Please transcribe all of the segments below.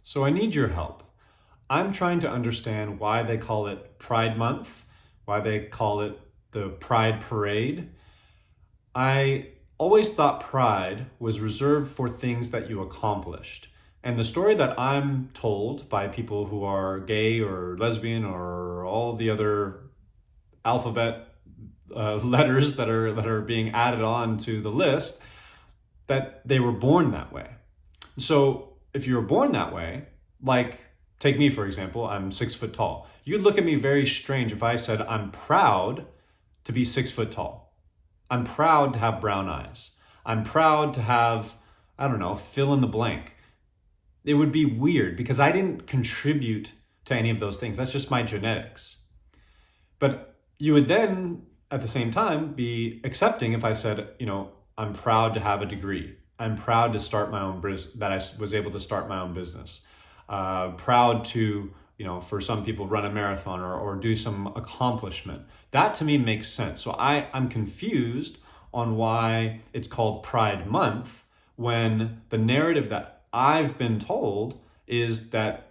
So I need your help. I'm trying to understand why they call it Pride Month, why they call it the Pride Parade. I always thought pride was reserved for things that you accomplished. And the story that I'm told by people who are gay or lesbian or all the other alphabet letters that are being added on to the list, that they were born that way. So if you were born that way, like take me for example, I'm 6 foot tall. You'd look at me very strange if I said I'm proud to be 6 foot tall. I'm proud to have brown eyes. I'm proud to have, I don't know, fill in the blank. It would be weird because I didn't contribute to any of those things. That's just my genetics. But you would then, at the same time, be accepting if I said, I'm proud to have a degree. I'm proud to start my own business, that I was able to start my own business. Proud to, for some people, run a marathon or do some accomplishment. That to me makes sense. So I'm confused on why it's called Pride Month when the narrative that I've been told is that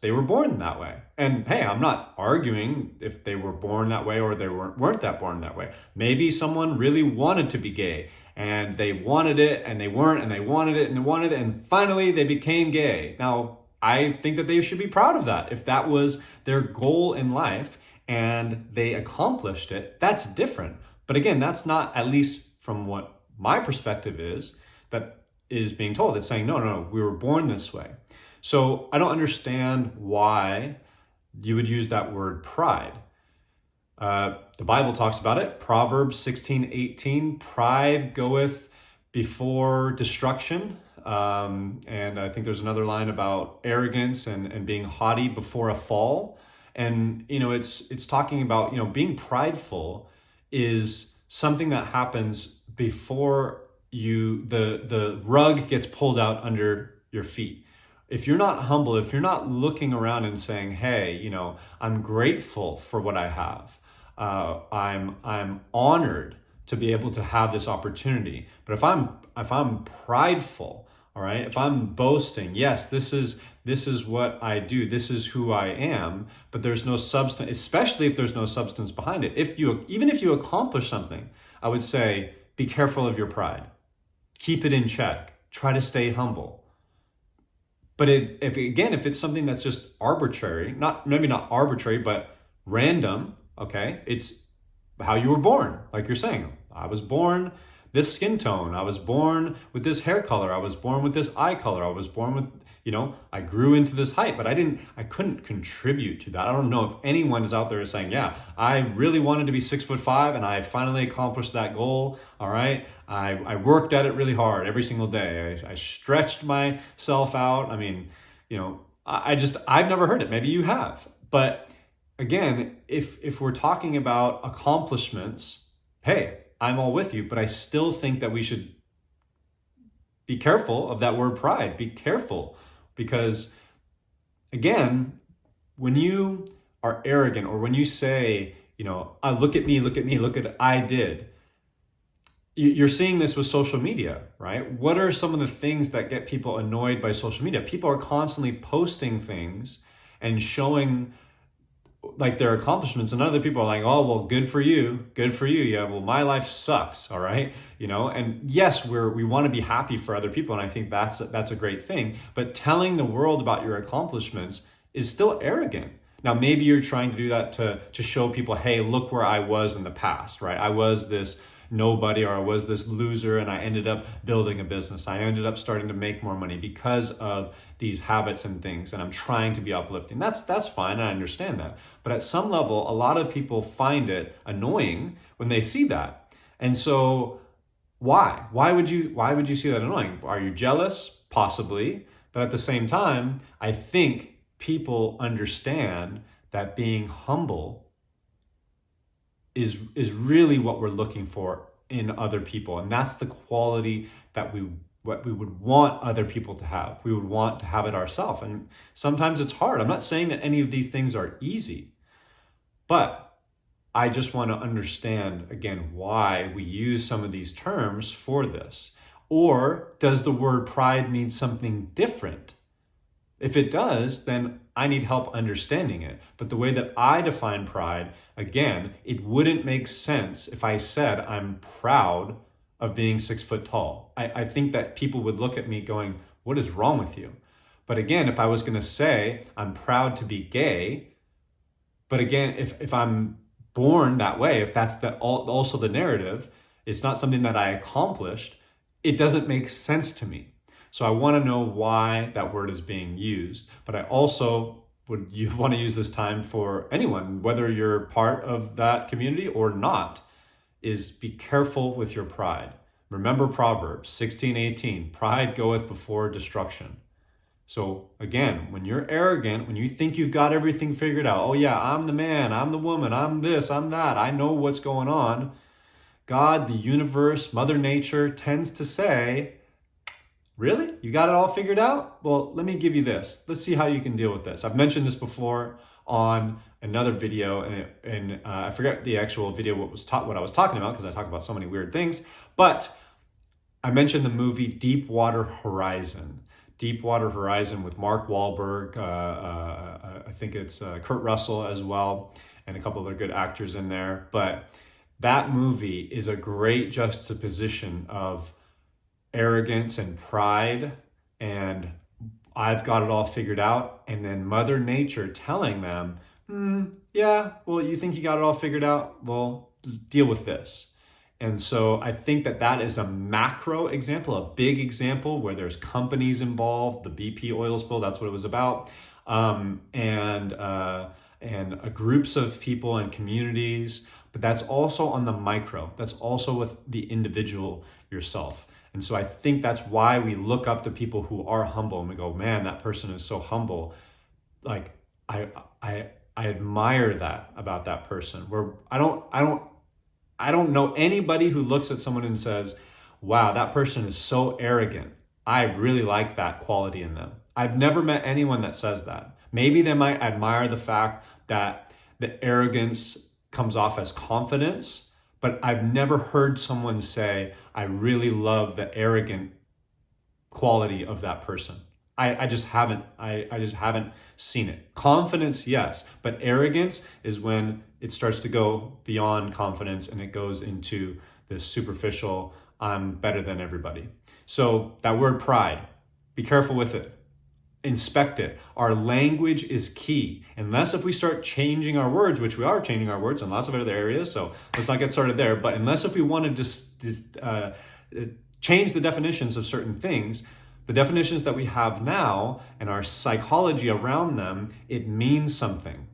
they were born that way. And hey, I'm not arguing if they were born that way or they weren't that born that way. Maybe someone really wanted to be gay and they wanted it and they weren't and they wanted it and they wanted it and finally they became gay. Now, I think that they should be proud of that. If that was their goal in life and they accomplished it, that's different. But again, that's not, at least from what my perspective is, that is being told. It's saying, no, we were born this way. So I don't understand why you would use that word pride. The Bible talks about it. Proverbs 16:18, pride goeth before destruction. And I think there's another line about arrogance and being haughty before a fall. And, it's talking about, being prideful is something that happens before the rug gets pulled out under your feet. If you're not humble, if you're not looking around and saying, hey, I'm grateful for what I have. I'm honored to be able to have this opportunity. But if I'm prideful, all right, if I'm boasting, yes, this is what I do, this is who I am, but there's no substance, especially if there's no substance behind it. Even if you accomplish something, I would say, be careful of your pride. Keep it in check. Try to stay humble. But if it's something that's just arbitrary, maybe not arbitrary, but random, okay, it's how you were born. Like you're saying, I was born this skin tone. I was born with this hair color. I was born with this eye color. I was born with, I grew into this height, but I couldn't contribute to that. I don't know if anyone is out there saying, yeah, I really wanted to be 6'5" and I finally accomplished that goal. All right. I worked at it really hard every single day. I stretched myself out. I mean, I've never heard it. Maybe you have. But again, if we're talking about accomplishments, hey, I'm all with you, but I still think that we should be careful of that word pride. Be careful because, again, when you are arrogant or when you say, look at me, look at I did, you're seeing this with social media, right? What are some of the things that get people annoyed by social media? People are constantly posting things and showing like their accomplishments, and other people are like, oh, well, good for you. Yeah, well, my life sucks. All right. And yes, we want to be happy for other people. And I think that's a great thing, but telling the world about your accomplishments is still arrogant. Now, maybe you're trying to do that to show people, hey, look where I was in the past, right? I was this nobody, or I was this loser, and I ended up building a business. I ended up starting to make more money because of these habits and things, and I'm trying to be uplifting. That's fine, I understand that. But at some level, a lot of people find it annoying when they see that. And so why? Why would you see that annoying? Are you jealous? Possibly. But at the same time, I think people understand that being humble is really what we're looking for in other people. And that's the quality that what we would want other people to have. We would want to have it ourselves. And sometimes it's hard. I'm not saying that any of these things are easy, but I just want to understand, again, why we use some of these terms for this. Or does the word pride mean something different? If it does, then I need help understanding it. But the way that I define pride, again, it wouldn't make sense if I said I'm proud of being 6 foot tall. I think that people would look at me going, what is wrong with you? But again, if I was going to say I'm proud to be gay, but again, if I'm born that way, if that's also the narrative, it's not something that I accomplished, it doesn't make sense to me. So I want to know why that word is being used. But I also want to use this time for anyone, whether you're part of that community or not, is be careful with your pride. Remember Proverbs 16:18, pride goeth before destruction. So again, when you're arrogant, when you think you've got everything figured out, oh yeah, I'm the man, I'm the woman, I'm this, I'm that, I know what's going on. God, the universe, Mother Nature tends to say, really? You got it all figured out? Well, let me give you this. Let's see how you can deal with this. I've mentioned this before on another video, and I forget the actual video what I was talking about because I talk about so many weird things, but I mentioned the movie Deepwater Horizon. Deepwater Horizon with Mark Wahlberg, I think it's Kurt Russell as well, and a couple other good actors in there. But that movie is a great juxtaposition of arrogance and pride, and I've got it all figured out, and then Mother Nature telling them, yeah, well, you think you got it all figured out? Well, deal with this. And so I think that is a macro example, a big example where there's companies involved, the BP oil spill, that's what it was about, and groups of people and communities, but that's also on the micro, that's also with the individual yourself. And so I think that's why we look up to people who are humble and we go, man, that person is so humble. Like I admire that about that person. Where I don't know anybody who looks at someone and says, wow, that person is so arrogant. I really like that quality in them. I've never met anyone that says that. Maybe they might admire the fact that the arrogance comes off as confidence, but I've never heard someone say, I really love the arrogant quality of that person. I just haven't seen it. Confidence, yes, but arrogance is when it starts to go beyond confidence and it goes into this superficial, I'm better than everybody. So that word pride, be careful with it. Inspect it. Our language is key. Unless if we start changing our words, which we are changing our words in lots of other areas, so let's not get started there, but unless if we want to just change the definitions of certain things, the definitions that we have now and our psychology around them, it means something.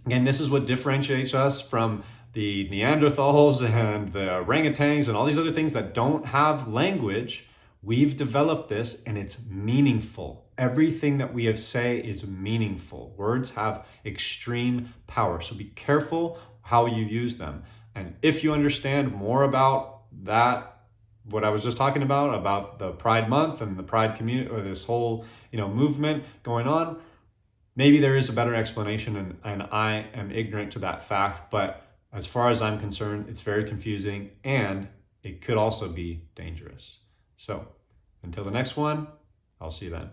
Again, this is what differentiates us from the Neanderthals and the orangutans and all these other things that don't have language. We've developed this and it's meaningful. Everything that we have say is meaningful. Words have extreme power. So be careful how you use them. And if you understand more about that, what I was just talking about the Pride Month and the Pride community, or this whole, movement going on, maybe there is a better explanation and I am ignorant to that fact. But as far as I'm concerned, it's very confusing and it could also be dangerous. So until the next one, I'll see you then.